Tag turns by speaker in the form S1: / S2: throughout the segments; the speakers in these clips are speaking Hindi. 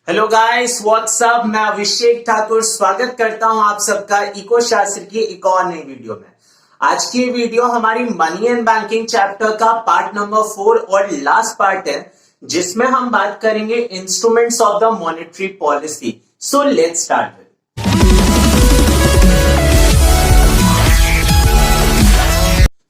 S1: Hello guys, WhatsApp. मैं अभिषेक ठाकुर स्वागत करता हूं आप सबका इको शास्त्र की एक और नई वीडियो में। आज की वीडियो हमारी मनी एंड बैंकिंग चैप्टर का पार्ट नंबर 4 और लास्ट पार्ट है, जिसमें हम बात करेंगे instruments of the monetary policy. So let's start.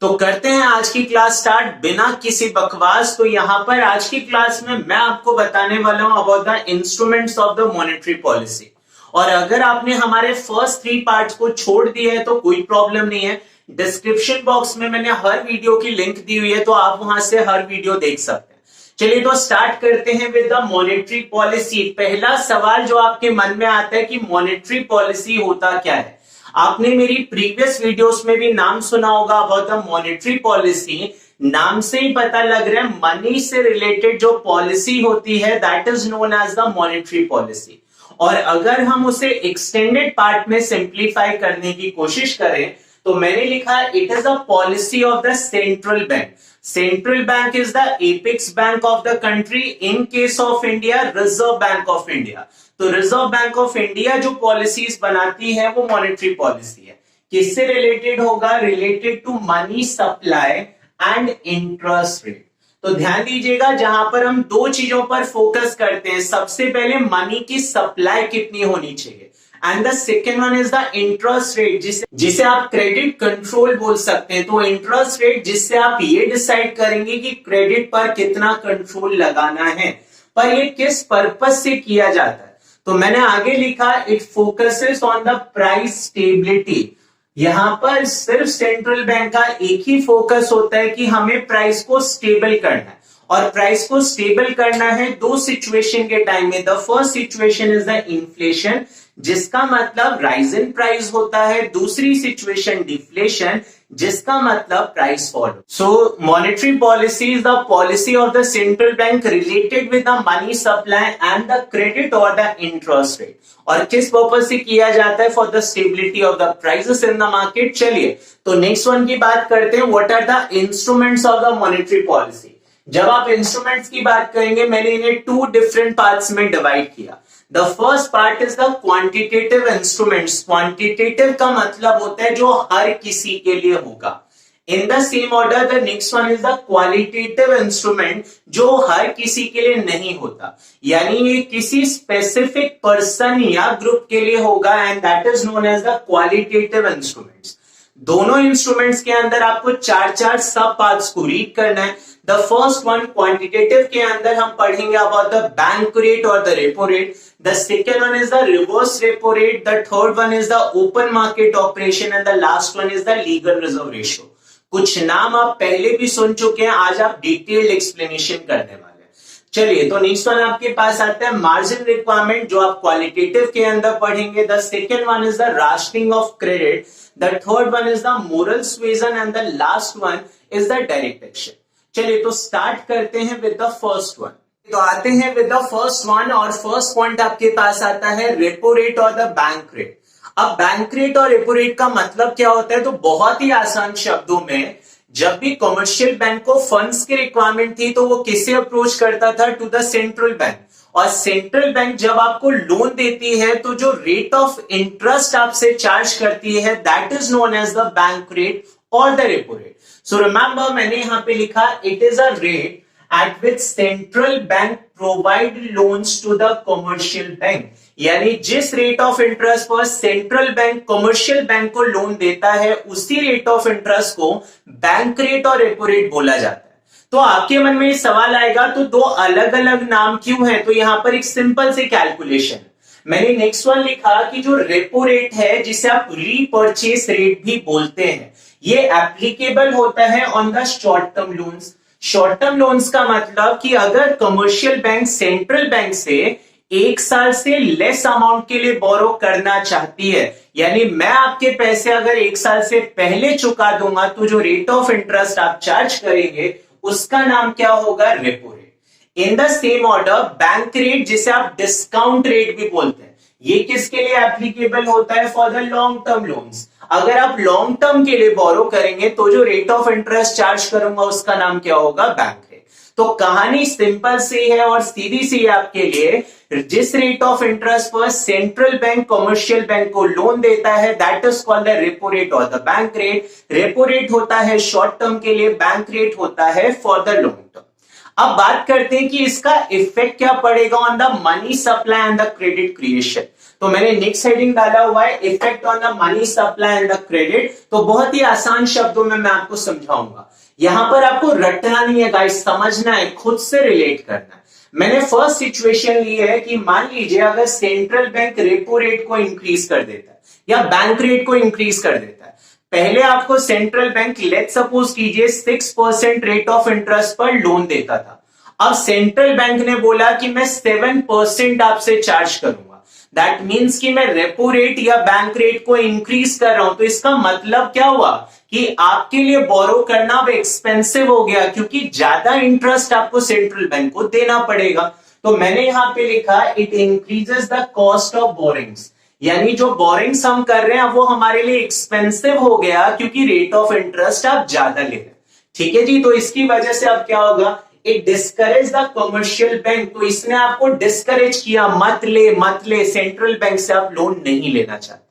S1: तो करते हैं आज की क्लास स्टार्ट बिना किसी बकवास। तो यहां पर आज की क्लास में मैं आपको बताने वाला हूं about the instruments of the monetary policy. और अगर आपने हमारे फर्स्ट 3 पार्ट्स को छोड़ दिया है तो कोई प्रॉब्लम नहीं है, डिस्क्रिप्शन बॉक्स में मैंने हर वीडियो की लिंक दी हुई है, तो आप वहां से हर वीडियो देख सकते हैं। चलिए तो स्टार्ट करते हैं विद द मॉनेटरी पॉलिसी। पहला सवाल जो आपके मन में आता है कि मॉनेटरी पॉलिसी होता क्या है। आपने मेरी प्रीवियस वीडियोस में भी नाम सुना होगा अबाउट द मॉनेटरी पॉलिसी। नाम से ही पता लग रहा है मनी से रिलेटेड जो पॉलिसी होती है that is known as the monetary policy. और अगर हम उसे एक्सटेंडेड पार्ट में सिंप्लीफाई करने की कोशिश करें तो मैंने लिखा it is the policy of the central bank. Central bank is the apex bank of the country. In case of India Reserve Bank of India. तो रिजर्व बैंक ऑफ इंडिया जो पॉलिसीज बनाती है वो मॉनेटरी पॉलिसी है। किससे रिलेटेड होगा? Related to money supply and interest rate. तो ध्यान दीजिएगा, जहां पर हम 2 चीजों पर फोकस करते हैं। सबसे पहले मनी की सप्लाई कितनी होनी चाहिए, and the second one is the interest rate, जिसे आप क्रेडिट कंट्रोल बोल सकते हैं। तो इंटरेस्ट रेट जिससे आप ये डिसाइड करेंगे कि क्रेडिट पर कितना कंट्रोल लगाना है। पर ये किस पर्पस से किया जाता है? तो मैंने आगे लिखा it focuses on the price stability. यहां पर सिर्फ सेंट्रल बैंक का एक ही फोकस होता है कि हमें प्राइस को स्टेबल करना है। और प्राइस को स्टेबल करना है 2 सिचुएशन के टाइम में। The first situation is the inflation, जिसका मतलब राइज इन प्राइस होता है। दूसरी सिचुएशन डिफ्लेशन, जिसका मतलब price fall. So monetary policy is the policy of the central bank related with the money supply and the credit और द इंटरेस्ट रेट। और किस पर्पस से किया जाता है? For the stability of the prices in the market. चलिए तो नेक्स्ट वन की बात करते हैं। What are the instruments of the monetary policy. जब आप इंस्ट्रूमेंट्स की बात करेंगे, मैंने इन्हें 2 डिफरेंट पार्ट्स में डिवाइड किया। The first part is the quantitative instruments. Quantitative का मतलब होता है जो हर किसी के लिए होगा। इन the same order the next one is the qualitative instrument, जो हर किसी के लिए नहीं होता, यानी ये किसी स्पेसिफिक पर्सन या ग्रुप के लिए होगा, and that is known as the qualitative instruments. दोनों इंस्ट्रूमेंट्स के अंदर आपको 4 सब पार्ट्स को रीड करना है। द फर्स्ट वन क्वांटिटेटिव के अंदर हम पढ़ेंगे अबाउट द बैंक रेट और the repo rate. The second one is the reverse repo rate. The third one is the open market operation and the last one is the legal reserve ratio. कुछ नाम आप पहले भी सुन चुके हैं, आज आप डिटेल्ड एक्सप्लेनेशन करने वाले हैं। चलिए तो नेक्स्ट वन आपके पास आता है मार्जिन रिक्वायरमेंट, जो आप क्वालिटेटिव के अंदर पढ़ेंगे। The second one is the rationing of credit. The third one is the moral suasion and the last one is the direct action. चलिए तो स्टार्ट करते हैं विद द फर्स्ट वन। तो आते हैं विद द फर्स्ट वन, और फर्स्ट पॉइंट आपके पास आता है रेपो रेट और द बैंक रेट। अब बैंक रेट और रेपो रेट का मतलब क्या होता है? तो बहुत ही आसान शब्दों में, जब भी कमर्शियल बैंक को फंड्स की रिक्वायरमेंट थी तो वो किसे अप्रोच करता था? To the central bank. और सेंट्रल बैंक जब आपको लोन देती है तो जो रेट ऑफ इंटरेस्ट आपसे चार्ज करती है that is known as the bank rate और the repo rate. So remember, मैंने यहां पे लिखा it is a rate at which central bank provide loans to the commercial bank। यानी जिस रेट ऑफ इंटरेस्ट पर सेंट्रल बैंक कमर्शियल बैंक को लोन देता है, उसी रेट ऑफ इंटरेस्ट को बैंक रेट और रेपो रेट बोला जाता है। तो आपके मन में सवाल आएगा तो 2 अलग अलग नाम क्यों है? तो यहां पर एक सिंपल से कैलकुलेशन। मैंने नेक्स्ट वन लिखा कि जो रेपो रेट है, जिसे आप रीपर्चेस रेट भी बोलते हैं, ये एप्लीकेबल होता है on the short term loans. Short term loans का मतलब कि अगर कमर्शियल बैंक सेंट्रल बैंक से 1 साल से लेस अमाउंट के लिए बोरो करना चाहती है, यानी मैं आपके पैसे अगर 1 साल से पहले चुका दूंगा, तो जो रेट ऑफ इंटरेस्ट आप चार्ज करेंगे उसका नाम क्या होगा? Repo rate. In the same order bank rate, जिसे आप डिस्काउंट रेट भी बोलते हैं, ये किसके लिए एप्लीकेबल होता है? For the long term loans. अगर आप लॉन्ग टर्म के लिए बोरो करेंगे तो जो रेट ऑफ इंटरेस्ट चार्ज करूंगा उसका नाम क्या होगा? Bank rate. तो कहानी सिंपल सी है और सीधी सी है आपके लिए। जिस रेट ऑफ इंटरेस्ट पर सेंट्रल बैंक कमर्शियल बैंक को लोन देता है that is called the repo rate और the bank rate. Repo rate होता है शॉर्ट टर्म के लिए, बैंक रेट होता है फॉर द लॉन्ग टर्म। अब बात करते हैं कि इसका इफेक्ट क्या पड़ेगा on the money supply and the credit creation. तो मैंने नेक्स्ट हेडिंग डाला हुआ है effect on the money supply and the credit. तो बहुत ही आसान शब्दों में मैं आपको समझाऊंगा, यहां पर आपको रटना नहीं है गाइस, समझना है, खुद से रिलेट करना है। मैंने फर्स्ट सिचुएशन ली है कि मान लीजिए अगर सेंट्रल बैंक रेपो रेट को इंक्रीज कर देता है या बैंक रेट को इंक्रीज कर देता है। पहले आपको सेंट्रल बैंक लेट्स सपोज कीजिए 6% रेट ऑफ इंटरेस्ट पर लोन देता था। अब सेंट्रल बैंक ने बोला कि मैं 7% आपसे चार्ज करूंगा। दैट मीन्स कि मैं रेपो रेट या बैंक रेट को इंक्रीज कर रहा हूं। तो इसका मतलब क्या हुआ कि आपके लिए बोरो करना अब एक्सपेंसिव हो गया, क्योंकि ज्यादा इंटरेस्ट आपको सेंट्रल बैंक को देना पड़ेगा। तो मैंने यहां पे लिखा it increases the cost of borings, यानी जो बोरिंग्स हम कर रहे हैं वो हमारे लिए एक्सपेंसिव हो गया क्योंकि रेट ऑफ इंटरेस्ट आप ज्यादा ले रहे हैं। ठीक है जी, तो इसकी वजह से अब क्या होगा, it discourage the commercial bank. तो इसने आपको डिस्करेज किया, मत ले, सेंट्रल बैंक से आप लोन नहीं लेना चाहते।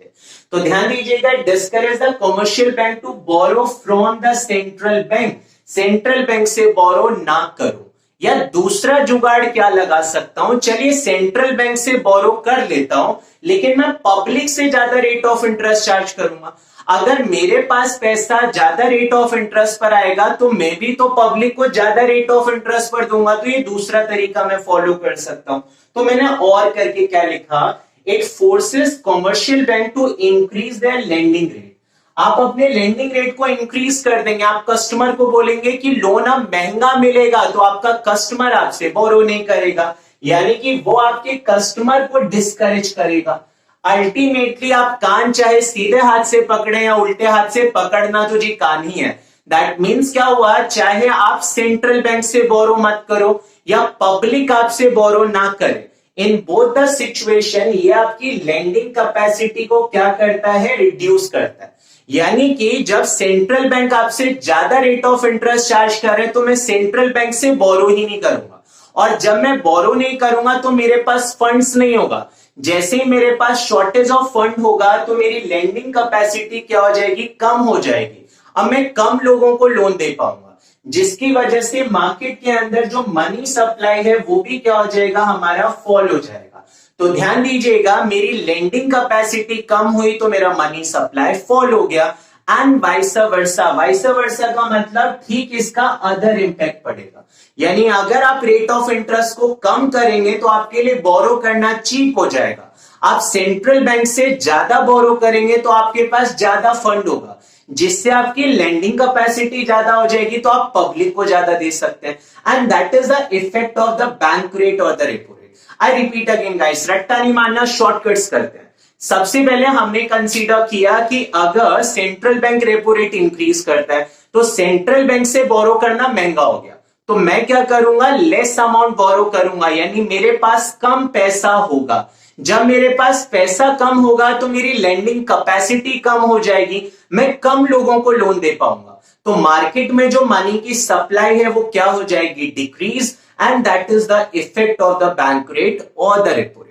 S1: तो ध्यान दीजिएगा, discourage the commercial bank to borrow from the central bank. Central bank से बोरो ना करो। या दूसरा जुगाड़ क्या लगा सकता हूं, चलिए सेंट्रल बैंक से बोरो कर लेता हूं लेकिन मैं पब्लिक से ज्यादा रेट ऑफ इंटरेस्ट चार्ज करूंगा। अगर मेरे पास पैसा ज्यादा रेट ऑफ इंटरेस्ट पर आएगा तो मैं भी तो पब्लिक को ज्यादा रेट ऑफ इंटरेस्ट पर दूंगा। तो ये दूसरा तरीका मैं फॉलो कर सकता हूं। तो मैंने और करके क्या लिखा, it forces commercial bank to increase their lending rate. आप अपने लेंडिंग रेट को इंक्रीज कर देंगे। आप कस्टमर को बोलेंगे कि लोन अब महंगा मिलेगा, तो आपका कस्टमर आपसे बोरो नहीं करेगा, यानी कि वो आपके कस्टमर को डिस्करेज करेगा। अल्टीमेटली आप कान चाहे सीधे हाथ से पकड़े या उल्टे हाथ से, पकड़ना तो जी कान ही है। दैट मीन्स क्या हुआ, चाहे आप सेंट्रल बैंक से बोरो मत करो या पब्लिक आपसे बोरो ना करे, इन बोथ द सिचुएशन ये आपकी लेंडिंग कैपेसिटी को क्या करता है, रिड्यूस करता है। यानी कि जब सेंट्रल बैंक आपसे ज्यादा रेट ऑफ इंटरेस्ट चार्ज करे तो मैं सेंट्रल बैंक से बोरो ही नहीं करूंगा, और जब मैं बोरो नहीं करूंगा तो मेरे पास फंड्स नहीं होगा। जैसे ही मेरे पास शॉर्टेज ऑफ फंड होगा तो मेरी लेंडिंग कैपेसिटी क्या हो जाएगी, कम हो जाएगी। अब मैं कम लोगों को लोन दे पाऊंगा, जिसकी वजह से मार्केट के अंदर जो मनी सप्लाई है वो भी क्या हो जाएगा, हमारा फॉल हो जाएगा। तो ध्यान दीजिएगा, मेरी लेंडिंग कैपेसिटी कम हुई तो मेरा मनी सप्लाई फॉल हो गया, and vice versa. Vice versa का मतलब ठीक इसका अदर इंपैक्ट पड़ेगा। यानी अगर आप रेट ऑफ इंटरेस्ट को कम करेंगे तो आपके लिए बोरो करना चीप हो जाएगा। आप सेंट्रल बैंक से ज्यादा बोरो करेंगे तो आपके पास ज्यादा फंड होगा, जिससे आपकी लेंडिंग कैपेसिटी ज्यादा हो जाएगी, तो आप पब्लिक को ज्यादा दे सकते हैं। And that is the effect of the bank rate और the repo rate. I repeat again guys, रट्टा नहीं मारना, शॉर्टकट्स करते हैं। सबसे पहले हमने कंसीडर किया कि अगर central bank repo rate increase करता है तो सेंट्रल बैंक से बोरो करना महंगा हो गया, तो मैं क्या करूंगा, लेस अमाउंट बोरो करूंगा, यानी मेरे पास कम पैसा होगा। जब मेरे पास पैसा कम होगा तो मेरी लेंडिंग कैपेसिटी कम हो जाएगी, मैं कम लोगों को लोन दे पाऊंगा। तो मार्केट में जो मनी की सप्लाई है वो क्या हो जाएगी, decrease, and that is the effect of the bank rate और द रेपो रेट।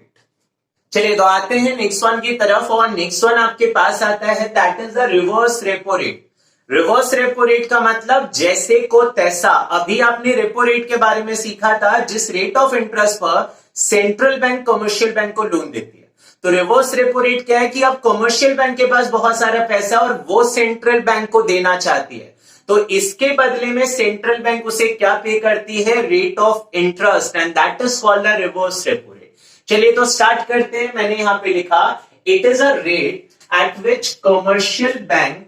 S1: चलिए तो आते हैं नेक्स्ट वन की तरफ, और नेक्स्ट वन आपके पास आता है that is the reverse repo rate. Reverse repo rate का मतलब जैसे को तैसा। अभी आपने रेपो रेट के बारे में सीखा था, जिस रेट ऑफ इंटरेस्ट पर सेंट्रल बैंक कमर्शियल बैंक को लोन देती है। तो रिवर्स रेपो रेट क्या है कि अब कमर्शियल बैंक के पास बहुत सारा पैसा और वो सेंट्रल बैंक को देना चाहती है, तो इसके बदले में सेंट्रल बैंक उसे क्या पे करती है, rate of interest, and that is called the reverse repo rate. चलिए तो स्टार्ट करते हैं। मैंने यहां पे लिखा it is a rate at which commercial bank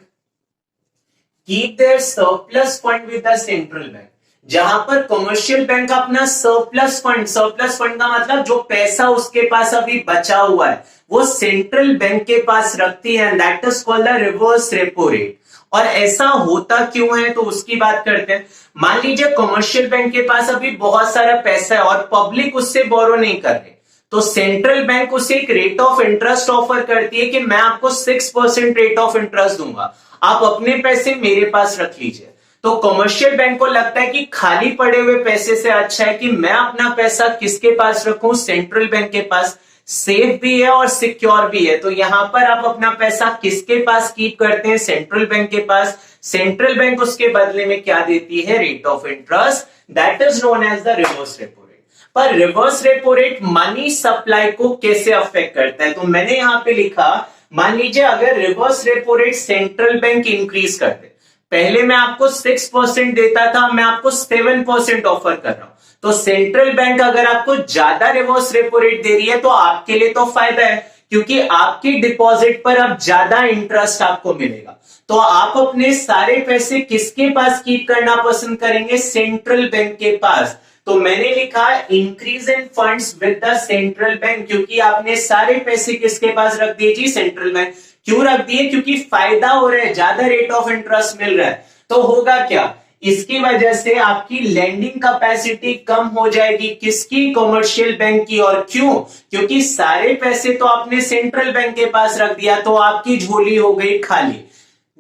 S1: keep their surplus fund with the central bank. जहां पर कमर्शियल बैंक अपना सरप्लस फंड का मतलब जो पैसा उसके पास अभी बचा हुआ है वो सेंट्रल बैंक के पास रखती है, and that is called the reverse repo rate. और ऐसा होता क्यों है तो उसकी बात करते हैं। मान लीजिए कमर्शियल बैंक के पास अभी बहुत सारा पैसा है और पब्लिक उससे बोरो नहीं कर रही, तो सेंट्रल बैंक उसे एक रेट ऑफ इंटरेस्ट ऑफर करती है कि मैं आपको 6% रेट ऑफ इंटरेस्ट दूंगा, आप अपने पैसे मेरे पास रख लीजिए। तो कमर्शियल बैंक को लगता है कि खाली पड़े हुए पैसे से अच्छा है कि मैं अपना पैसा किसके पास रखूं, सेंट्रल बैंक के पास। सेफ भी है और सिक्योर भी है। तो यहां पर आप अपना पैसा किसके पास कीप करते हैं, सेंट्रल बैंक के पास। सेंट्रल बैंक उसके बदले में क्या देती है, rate of interest, that is known as the reverse repo rate. पर reverse repo rate money supply को कैसे अफेक्ट करता है, तो मैंने यहां पे लिखा, मान लीजिए अगर reverse repo rate central bank increase कर दे, पहले मैं आपको 6% देता था, मैं आपको 7% ऑफर कर रहा हूं, तो सेंट्रल बैंक अगर आपको ज्यादा रिवर्स रेपो रेट दे रही है तो आपके लिए तो फायदा है, क्योंकि आपकी डिपॉजिट पर अब ज्यादा इंटरेस्ट आपको मिलेगा। तो आप अपने सारे पैसे किसके पास कीप करना पसंद करेंगे, सेंट्रल बैंक के पास। तो मैंने लिखा increase in funds with the central bank, क्योंकि आपने सारे पैसे किसके पास रख दिए जी, सेंट्रल बैंक। क्यों रख दिए, क्योंकि फायदा हो रहा है, ज्यादा रेट ऑफ इंटरेस्ट मिल रहा है। तो होगा क्या, इसकी वजह से आपकी लेंडिंग कैपेसिटी कम हो जाएगी, किसकी, कमर्शियल बैंक की। और क्यों, क्योंकि सारे पैसे तो आपने सेंट्रल बैंक के पास रख दिया, तो आपकी झोली हो गई खाली।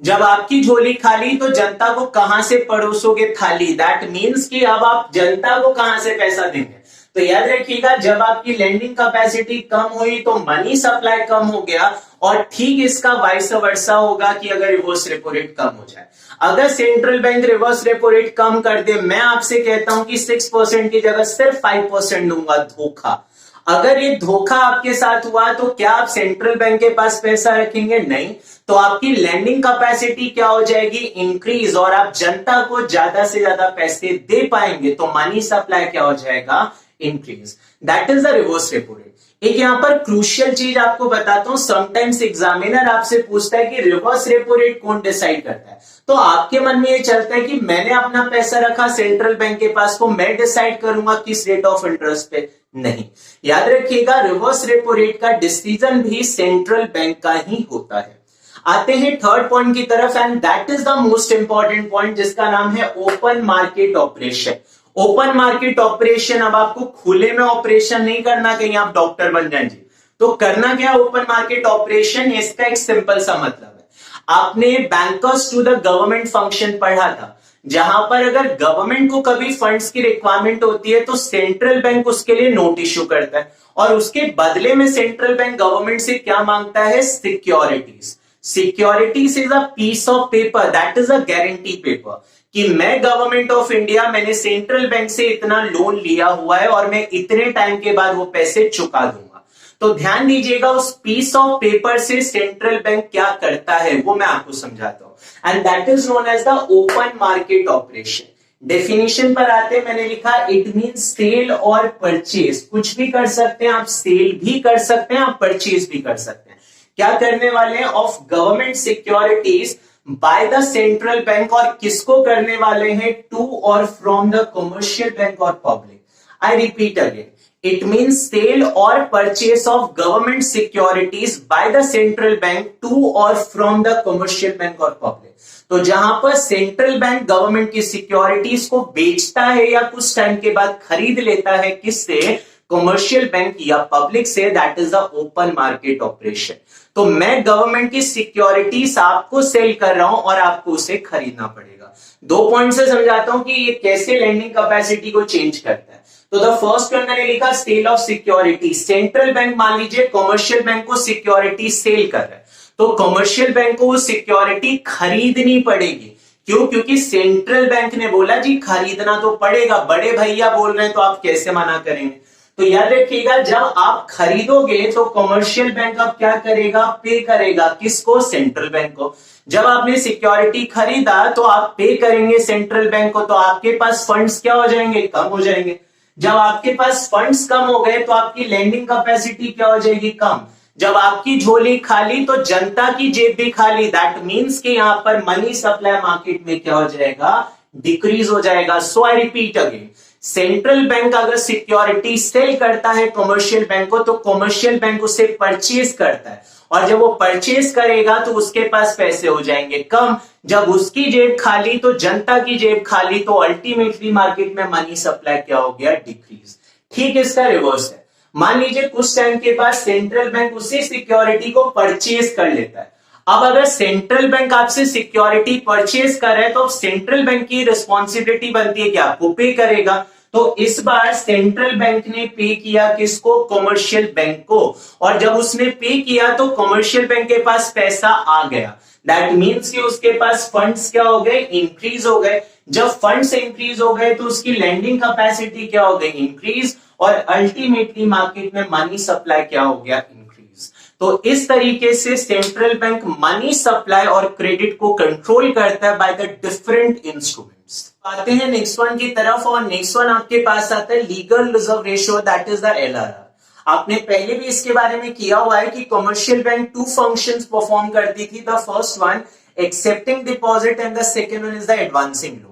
S1: जब आपकी झोली खाली तो जनता को कहां से परोसोगे थाली, दैट मीन्स कि अब आप जनता को कहां से पैसा देंगे। तो याद रखिएगा, जब आपकी लेंडिंग कैपेसिटी कम हुई तो मनी सप्लाई कम हो गया, और ठीक इसका वाइस वर्सा होगा कि अगर रिवर्स रेपो रेट कम हो जाए। अगर central bank reverse repo rate कम कर दे, मैं आपसे कहता हूं कि 6% की जगह सिर्फ 5% दूंगा, धोखा। अगर ये धोखा आपके साथ हुआ तो क्या आप सेंट्रल बैंक के पास पैसा रखेंगे, नहीं। तो आपकी लैंडिंग कैपेसिटी क्या हो जाएगी, इंक्रीज, और आप जनता को ज्यादा से ज्यादा पैसे दे पाएंगे, तो मनी सप्लाई क्या हो जाएगा, increase. That is the reverse repo rate. एक यहां पर क्रूशियल चीज आपको बताता हूं, समटाइम्स एग्जामिनर आपसे पूछता है कि रिवर्स रेपो रेट कौन डिसाइड करता है। तो आपके मन में ये चलता है कि मैंने अपना पैसा रखा सेंट्रल बैंक के पास, तो मैं डिसाइड करूंगा किस रेट ऑफ इंटरेस्ट पे, नहीं। याद रखिएगा, रिवर्स रेपो रेट का डिसीजन भी सेंट्रल बैंक का ही होता है। आते हैं थर्ड पॉइंट की तरफ, and that is the most important point, जिसका नाम है open market operation. Open market operation, अब आपको खुले में ऑपरेशन नहीं करना, कहीं आप डॉक्टर बन जाएं जी। तो करना क्या ओपन मार्केट ऑपरेशन, इसका एक सिंपल सा मतलब है, आपने bankers to the government function पढ़ा था, जहां पर अगर गवर्नमेंट को कभी फंड्स की रिक्वायरमेंट होती है तो सेंट्रल बैंक उसके लिए नोट इश्यू करता है, और उसके बदले में सेंट्रल बैंक गवर्नमेंट से क्या मांगता है, securities. Securities is a piece of paper, that is a guarantee paper, कि मैं गवर्नमेंट ऑफ इंडिया, मैंने सेंट्रल बैंक से इतना लोन लिया हुआ है और मैं इतने टाइम के बाद वो पैसे चुका दूंगा। तो ध्यान दीजिएगा, उस पीस ऑफ पेपर से सेंट्रल बैंक क्या करता है वो मैं आपको समझाता हूं, and that is known as the open market operation. Definition पर आते, मैंने लिखा इट मींस सेल और परचेज, कुछ भी कर सकते हैं आप, सेल भी कर सकते हैं आप, परचेज भी कर सकते हैं। क्या करने वाले हैं, of government securities by the central bank, और किसको करने वाले हैं, टू और फ्रॉम द कमर्शियल बैंक और public. I repeat again, it means sale और purchase of government securities by the central bank to और फ्रॉम द कमर्शियल बैंक और पब्लिक। तो जहां पर सेंट्रल बैंक गवर्नमेंट की सिक्योरिटीज को बेचता है या कुछ टाइम के बाद खरीद लेता है, किससे, कमर्शियल बैंक या पब्लिक से, that is the open market operation. तो मैं गवर्नमेंट की सिक्योरिटीज आपको सेल कर रहा हूं और आपको उसे खरीदना पड़ेगा। दो पॉइंट से समझाता हूं कि ये कैसे लैंडिंग कैपेसिटी को चेंज करता है। तो द फर्स्ट वन मैंने लिखा sale of security. Central bank मान लीजिए कमर्शियल बैंक को सिक्योरिटी सेल कर रहा है, तो कमर्शियल बैंक को वो सिक्योरिटी खरीदनी पड़ेगी। क्यों, क्योंकि सेंट्रल बैंक ने बोला जी खरीदना तो पड़ेगा, बड़े भैया बोल रहे हैं तो आप कैसे मना करेंगे। तो याद रखिएगा, जब आप खरीदोगे तो कमर्शियल बैंक अब क्या करेगा, पे करेगा, किसको, सेंट्रल बैंक को। जब आपने सिक्योरिटी खरीदा तो आप पे करेंगे सेंट्रल बैंक को, तो आपके पास फंड्स क्या हो जाएंगे, कम हो जाएंगे। जब आपके पास फंड्स कम हो गए तो आपकी लैंडिंग कैपेसिटी क्या हो जाएगी, कम। जब आपकी झोली खाली तो जनता की जेब भी खाली, दैट मीन्स कि यहां पर मनी सप्लाई मार्केट में क्या हो जाएगा, डिक्रीज हो जाएगा। So I repeat again, central bank अगर सिक्योरिटी सेल करता है कमर्शियल बैंक को, तो कमर्शियल बैंक उसे परचेज करता है, और जब वो परचेज करेगा तो उसके पास पैसे हो जाएंगे कम। जब उसकी जेब खाली तो जनता की जेब खाली, तो अल्टीमेटली मार्केट में मनी सप्लाई क्या हो गया, डिक्रीज। ठीक इसका रिवर्स है। मान लीजिए कुछ टाइम के बाद सेंट्रल बैंक उसी सिक्योरिटी को परचेज कर लेता है। अब अगर सेंट्रल बैंक आपसे सिक्योरिटी परचेज कर रहा है तो अब सेंट्रल बैंक की रिस्पॉन्सिबिलिटी बनती है कि आपको पे करेगा। तो इस बार सेंट्रल बैंक ने पे किया किसको? कमर्शियल बैंक को। और जब उसने पे किया तो कमर्शियल बैंक के पास पैसा आ गया। दैट मीन्स कि उसके पास फंड्स क्या हो गए? इंक्रीज हो गए। जब फंड्स इंक्रीज हो गए तो उसकी लैंडिंग कैपेसिटी क्या हो गई? इंक्रीज। और अल्टीमेटली मार्केट में मनी सप्लाई क्या हो गया? इंक्रीज। तो इस तरीके से सेंट्रल बैंक मनी सप्लाई और क्रेडिट को कंट्रोल करता है बाय द डिफरेंट इंस्ट्रूमेंट्स। आते हैं नेक्स्ट वन की तरफ, और नेक्स्ट वन आपके पास आता है legal reserve ratio, that is the LRR. आपने पहले भी इसके बारे में किया हुआ है कि commercial bank two functions perform करती थी। The first one accepting deposit and the second one is the advancing loan.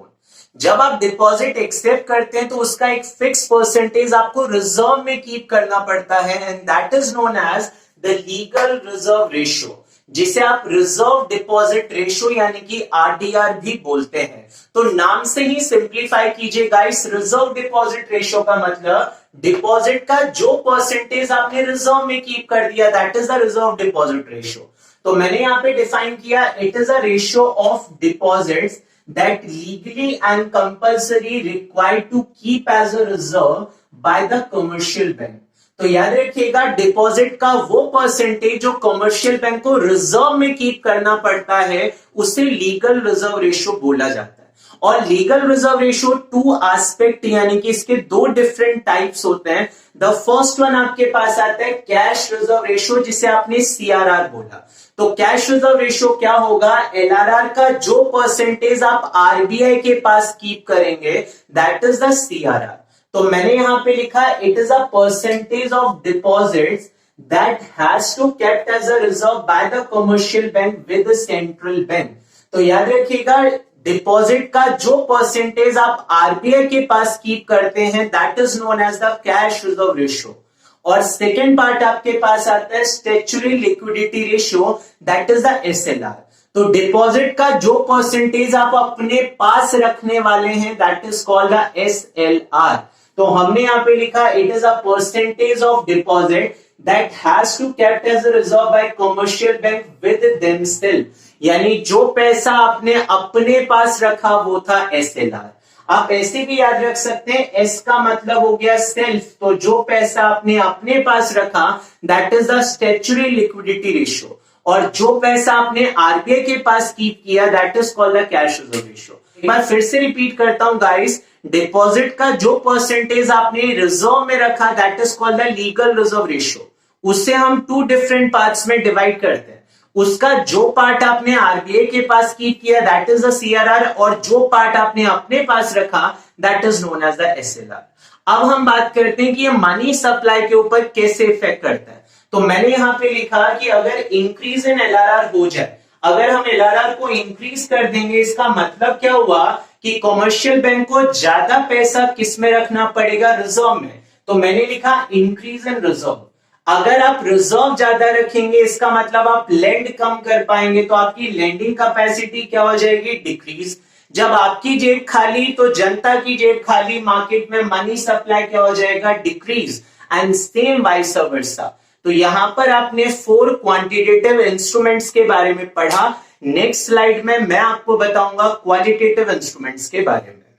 S1: जब आप डिपॉजिट एक्सेप्ट करते हैं तो उसका एक फिक्स परसेंटेज आपको रिजर्व में कीप करना पड़ता है, and that is known as the legal reserve ratio, जिसे आप रिजर्व डिपॉजिट रेशियो यानी कि आरडीआर भी बोलते हैं। तो नाम से ही सिंप्लीफाई कीजिए गाइस, रिजर्व डिपॉजिट रेशियो का मतलब डिपॉजिट का जो परसेंटेज आपने रिजर्व में कीप कर दिया, that is the reserve deposit ratio. तो मैंने यहां पे डिफाइन किया, it is a ratio of deposits that legally and compulsory required to keep as a reserve by the commercial bank। तो याद रखिएगा, डिपॉजिट का वो परसेंटेज जो कमर्शियल बैंक को रिजर्व में कीप करना पड़ता है उसे लीगल रिजर्व रेशियो बोला जाता है। और legal reserve ratio two aspect यानी कि इसके दो डिफरेंट टाइप्स होते हैं। द फर्स्ट वन आपके पास आता है कैश रिजर्व रेशियो, जिसे आपने सीआरआर बोला। तो कैश रिजर्व रेशियो क्या होगा? एलआरआर का जो परसेंटेज आप आरबीआई के पास कीप करेंगे, दैट इज द सीआरआर। तो मैंने यहां पे लिखा, it is a percentage of deposits that has to kept as a reserve by the commercial bank with central bank. तो याद रखिएगा, डिपॉजिट का जो परसेंटेज आप आरबीआई के पास कीप करते हैं, that is known as the cash reserve ratio. और सेकेंड पार्ट आपके पास आता है statutory liquidity ratio, that is the SLR. तो डिपॉजिट का जो परसेंटेज आप अपने पास रखने वाले हैं, that is called the SLR. तो हमने यहां पे लिखा, it is a percentage of deposit that has to kept as a reserve by commercial bank with themself, यानी जो पैसा आपने अपने पास रखा वो था एसएलआर। आप ऐसे भी याद रख सकते हैं, एस का मतलब हो गया सेल्फ। तो जो पैसा आपने अपने पास रखा, that is the statutory liquidity ratio. और जो पैसा आपने आरबीआई के पास कीप किया, that is called the cash reserve ratio. एक बार फिर से रिपीट करता हूं गाइस, डिपॉजिट का जो परसेंटेज आपने रिजर्व में रखा, that is called the legal reserve ratio. उससे हम टू डिफरेंट पार्ट्स में डिवाइड करते हैं। उसका जो पार्ट आपने आरबीआई के पास कीप किया, दैट इज द सीआरआर, और जो पार्ट आपने अपने पास रखा, that is known as the SLR. अब हम बात करते हैं कि ये मनी सप्लाई के ऊपर कैसे इफेक्ट करता है। तो मैंने यहां पे लिखा कि अगर इंक्रीज इन एलआरआर हो जाए, अगर हम एलआरआर को इंक्रीज कर देंगे, इसका मतलब क्या हुआ कि कमर्शियल बैंक को ज्यादा पैसा किस में रखना पड़ेगा? रिजर्व में। तो मैंने लिखा इंक्रीज इन रिजर्व। अगर आप रिजर्व ज्यादा रखेंगे, इसका मतलब आप लेंड कम कर पाएंगे, तो आपकी लेंडिंग कैपेसिटी क्या हो जाएगी? डिक्रीज। जब आपकी जेब खाली तो जनता की जेब खाली, मार्केट में मनी सप्लाई क्या हो जाएगा? Decrease. And same vice versa. तो यहां पर आपने 4 क्वांटिटेटिव इंस्ट्रूमेंट्स के बारे में पढ़ा। नेक्स्ट स्लाइड में मैं आपको बताऊंगा क्वालिटेटिव इंस्ट्रूमेंट्स के बारे में।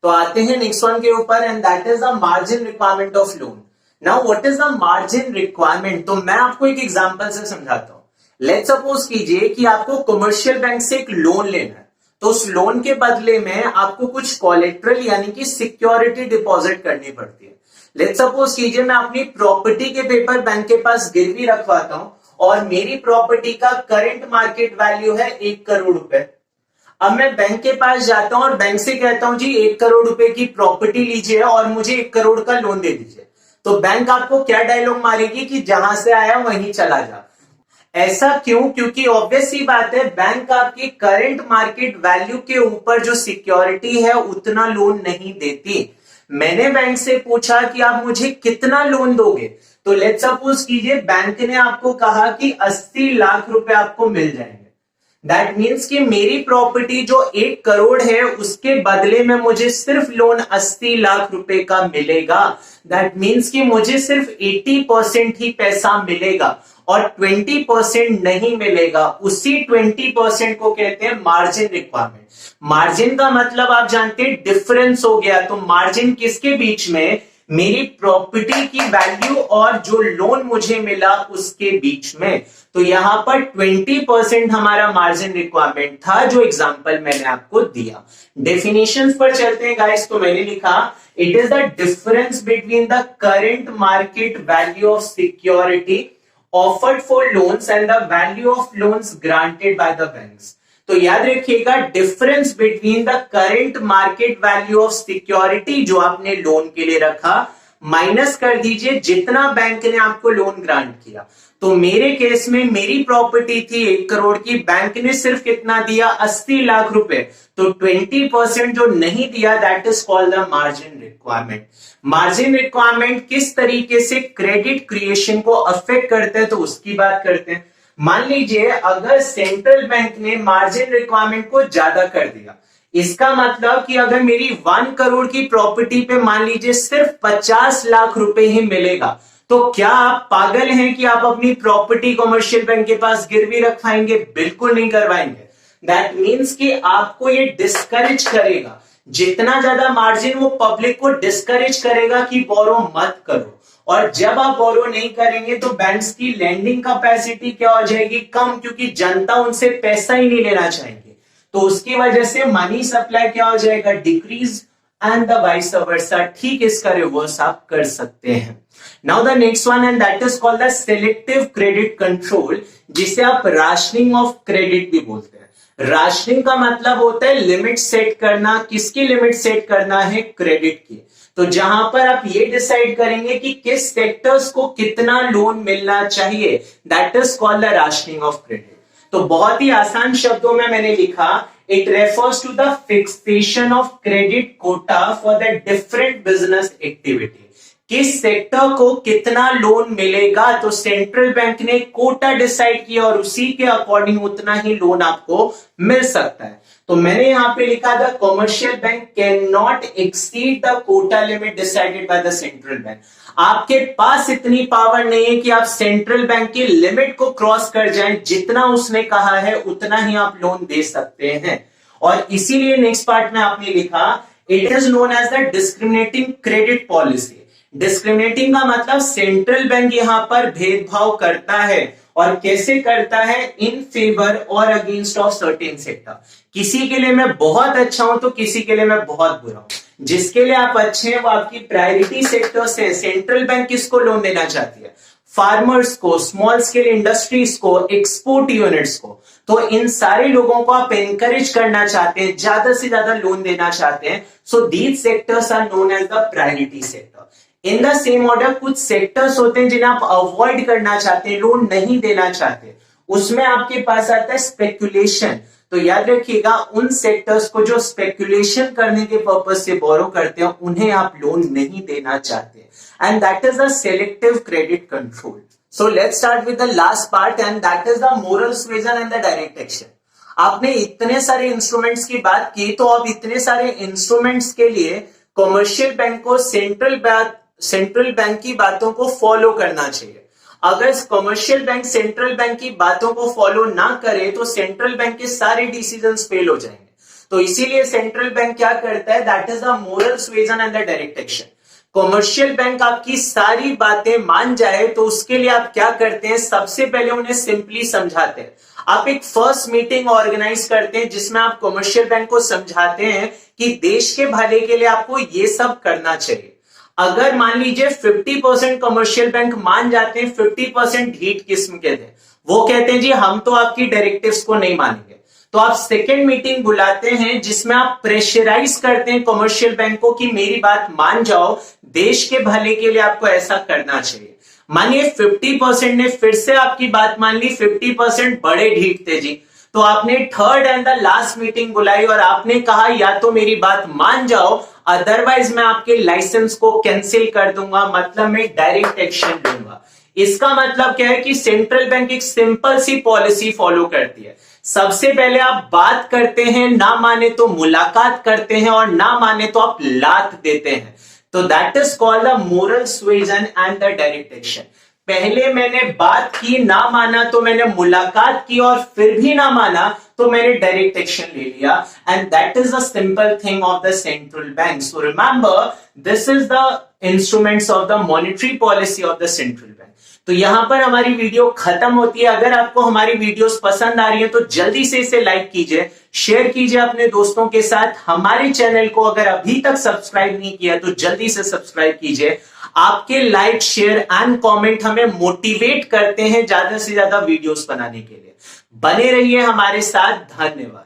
S1: तो आते हैं नेक्स्ट वन के ऊपर, and that is the margin requirement of loan. Now what is the margin requirement? तो मैं आपको एक एग्जांपल से समझाता हूं। लेट्स सपोज कीजिए कि आपको कमर्शियल बैंक से एक लोन लेना है, तो उस लोन के बदले में आपको कुछ कोलेटरल यानी कि सिक्योरिटी डिपॉजिट करनी पड़ती है। लेट्स सपोज कीजिए मैं अपनी प्रॉपर्टी के पेपर बैंक के पास गिरवी रखवाता हूं, और मेरी प्रॉपर्टी का करंट मार्केट वैल्यू है 1 करोड़ रुपए। अब मैं बैंक के पास जाता हूं और बैंक से कहता हूं, जी 1 करोड़ रुपए की प्रॉपर्टी लीजिए और मुझे 1 करोड़ का लोन दे दीजिए। तो बैंक आपको क्या डायलॉग मारेगी कि जहां से आया वहीं चला जा। ऐसा क्यों? क्योंकि ऑब्वियस सी बात है, बैंक आपकी करंट मार्केट वैल्यू के ऊपर जो सिक्योरिटी है उतना लोन नहीं देती। मैंने बैंक से पूछा कि आप मुझे कितना लोन दोगे, तो लेट्स सपोज कीजिए बैंक ने आपको कहा कि 80 लाख रुपए आपको मिल जाएंगे। दैट मीन्स कि मेरी प्रॉपर्टी जो 1 करोड़ है उसके बदले में मुझे सिर्फ लोन 80 लाख रुपए का मिलेगा। दैट मीन्स कि मुझे सिर्फ 80% ही पैसा मिलेगा। और 20% नहीं मिलेगा, उसी 20% को कहते हैं मार्जिन रिक्वायरमेंट। मार्जिन का मतलब आप जानते हैं डिफरेंस हो गया। तो मार्जिन किसके बीच में? मेरी प्रॉपर्टी की वैल्यू और जो लोन मुझे मिला उसके बीच में। तो यहां पर 20% हमारा मार्जिन रिक्वायरमेंट था, जो एग्जांपल मैंने आपको दिया। डेफिनेशंस पर चलते हैं गाइस। तो मैंने लिखा it is the difference between the current market value of security offered for loans and the value of loans granted by the banks. तो याद रखिएगा, difference between the current market value of security जो आपने लोन के लिए रखा, माइनस कर दीजिए जितना बैंक ने आपको लोन ग्रांट किया। तो मेरे केस में मेरी प्रॉपर्टी थी 1 करोड़ की, बैंक ने सिर्फ कितना दिया? 80 लाख रुपए। तो 20% जो नहीं दिया, that is called the margin requirement. Margin requirement किस तरीके से क्रेडिट क्रिएशन को अफेक्ट करते हैं, तो उसकी बात करते हैं। मान लीजिए अगर सेंट्रल बैंक ने मार्जिन रिक्वायरमेंट को ज्यादा कर दिया, इसका मतलब कि अगर मेरी 1 करोड़ की प्रॉपर्टी पे मान लीजिए सिर्फ 50 लाख रुपए ही मिलेगा, तो क्या आप पागल हैं कि आप अपनी प्रॉपर्टी कमर्शियल बैंक के पास गिरवी रखवाएंगे? बिल्कुल नहीं करवाएंगे। दैट मीन्स कि आपको ये डिस्करेज करेगा, जितना ज्यादा मार्जिन वो पब्लिक को डिस्करेज करेगा कि बोरो मत करो। और जब आप बोरो नहीं करेंगे तो बैंक्स की लेंडिंग कैपेसिटी क्या हो जाएगी? कम, क्योंकि जनता उनसे पैसा ही नहीं लेना चाहेंगे। तो उसकी वजह से मनी सप्लाई क्या हो जाएगा? Decrease, and the vice versa. ठीक इसका रिवर्स आप कर सकते हैं। Now the next one, and that is called the selective credit control, जिसे आप राशनिंग ऑफ क्रेडिट भी बोलते हैं। राशनिंग का मतलब होता है लिमिट सेट करना। किसकी लिमिट सेट करना है? क्रेडिट की। तो जहां पर आप ये डिसाइड करेंगे कि किस सेक्टर्स को कितना लोन मिलना चाहिए, that is called the rationing of credit. तो बहुत ही आसान शब्दों में मैंने लिखा, it refers to the fixation of credit quota for the different business activity. किस सेक्टर को कितना लोन मिलेगा, तो सेंट्रल बैंक ने कोटा डिसाइड किया और उसी के अकॉर्डिंग उतना ही लोन आपको मिल सकता है। तो मैंने यहां पे लिखा the commercial bank can not exceed the quota limit decided by the central bank. आपके पास इतनी पावर नहीं है कि आप सेंट्रल बैंक की लिमिट को क्रॉस कर जाएं, जितना उसने कहा है उतना ही आप लोन दे सकते हैं। और इसीलिए नेक्स्ट पार्ट में आपने लिखा it is known as the discriminating credit policy. Discriminating का मतलब सेंट्रल बैंक यहां पर भेदभाव करता है, और कैसे करता है? इन फेवर और अगेंस्ट ऑफ सर्टेन सेक्टर। किसी के लिए मैं बहुत अच्छा हूं तो किसी के लिए मैं बहुत बुरा हूं। जिसके लिए आप अच्छे हैं वो आपकी प्रायोरिटी सेक्टर्स है। सेंट्रल बैंक किसको लोन देना चाहती है? फार्मर्स को, स्मॉल स्केल इंडस्ट्रीज को, एक्सपोर्ट यूनिट्स को। तो इन सारे लोगों को आप एनकरेज करना चाहते हैं, ज्यादा से ज्यादा लोन देना चाहते हैं। So these sectors are known as the priority sector. In the same order कुछ सेक्टर्स होते हैं जिन्हें आप अवॉइड करना चाहते हैं, लोन नहीं देना चाहते। उसमें आपके पास आता है स्पेकुलेशन। तो याद रखिएगा, उन सेक्टर्स को जो स्पेकुलेशन करने के पर्पज से बोरो करते हैं उन्हें आप लोन नहीं देना चाहते, and that is the selective credit control. So let's start with the last part, and that is the moral suasion and the direct action. आपने इतने सारे इंस्ट्रूमेंट्स की बात की, तो अब इतने सारे इंस्ट्रूमेंट्स के लिए कमर्शियल बैंक को सेंट्रल बैंक की बातों को फॉलो करना चाहिए। अगर कमर्शियल बैंक सेंट्रल बैंक की बातों को फॉलो ना करे तो सेंट्रल बैंक के सारे डिसीजंस फेल हो जाएंगे। तो इसीलिए सेंट्रल बैंक क्या करता है? That is the moral suasion and the direct action. Commercial bank आपकी सारी बातें मान जाए तो उसके लिए आप क्या करते हैं? सबसे पहले उन्हें सिंपली समझाते हैं। आप एक फर्स्ट मीटिंग ऑर्गेनाइज करते हैं जिसमें आप कमर्शियल बैंक को समझाते हैं कि देश के भले के लिए आपको ये सब करना चाहिए। अगर मान लीजिए 50% कमर्शियल बैंक मान जाते हैं, 50% ढीठ किस्म के थे, वो कहते हैं जी हम तो आपकी डायरेक्टिव्स को नहीं मानेंगे, तो आप सेकेंड मीटिंग बुलाते हैं जिसमें आप प्रेशराइज करते हैं कमर्शियल बैंक को कि मेरी बात मान जाओ, देश के भले के लिए आपको ऐसा करना चाहिए। मानिए 50% ने फिर से आपकी बात मान ली, 50% बड़े ढीठ थे जी, तो आपने third and the last meeting बुलाई और आपने कहा या तो मेरी बात मान जाओ, अदरवाइज मैं आपके लाइसेंस को कैंसिल कर दूंगा, मतलब मैं डायरेक्ट एक्शन लूंगा। इसका मतलब क्या है कि सेंट्रल बैंक एक सिंपल सी पॉलिसी फॉलो करती है। सबसे पहले आप बात करते हैं, ना माने तो मुलाकात करते हैं, और ना माने तो आप लात देते हैं। तो that is called the moral suasion and the direct action. पहले मैंने बात की, ना माना तो मैंने मुलाकात की, और फिर भी ना माना तो मैंने डायरेक्ट एक्शन ले लिया. And that is the simple thing of the central bank. So remember, this is the instruments of the monetary policy of the central bank. तो यहां पर हमारी वीडियो खत्म होती है. अगर आपको हमारी वीडियोस पसंद आ रही है तो जल्दी से इसे लाइक कीजिए, शेयर कीजिए अपने दोस्तों के साथ. हमारे चैनल को अगर अभी तक सब्सक्राइब नहीं किया तो जल्दी से सब्सक्राइब कीजिए. आपके लाइक, शेयर एंड कमेंट हमें मोटिवेट करते हैं ज्यादा से ज्यादा वीडियोस बनाने के लिए. बने रहिए हमारे साथ. धन्यवाद.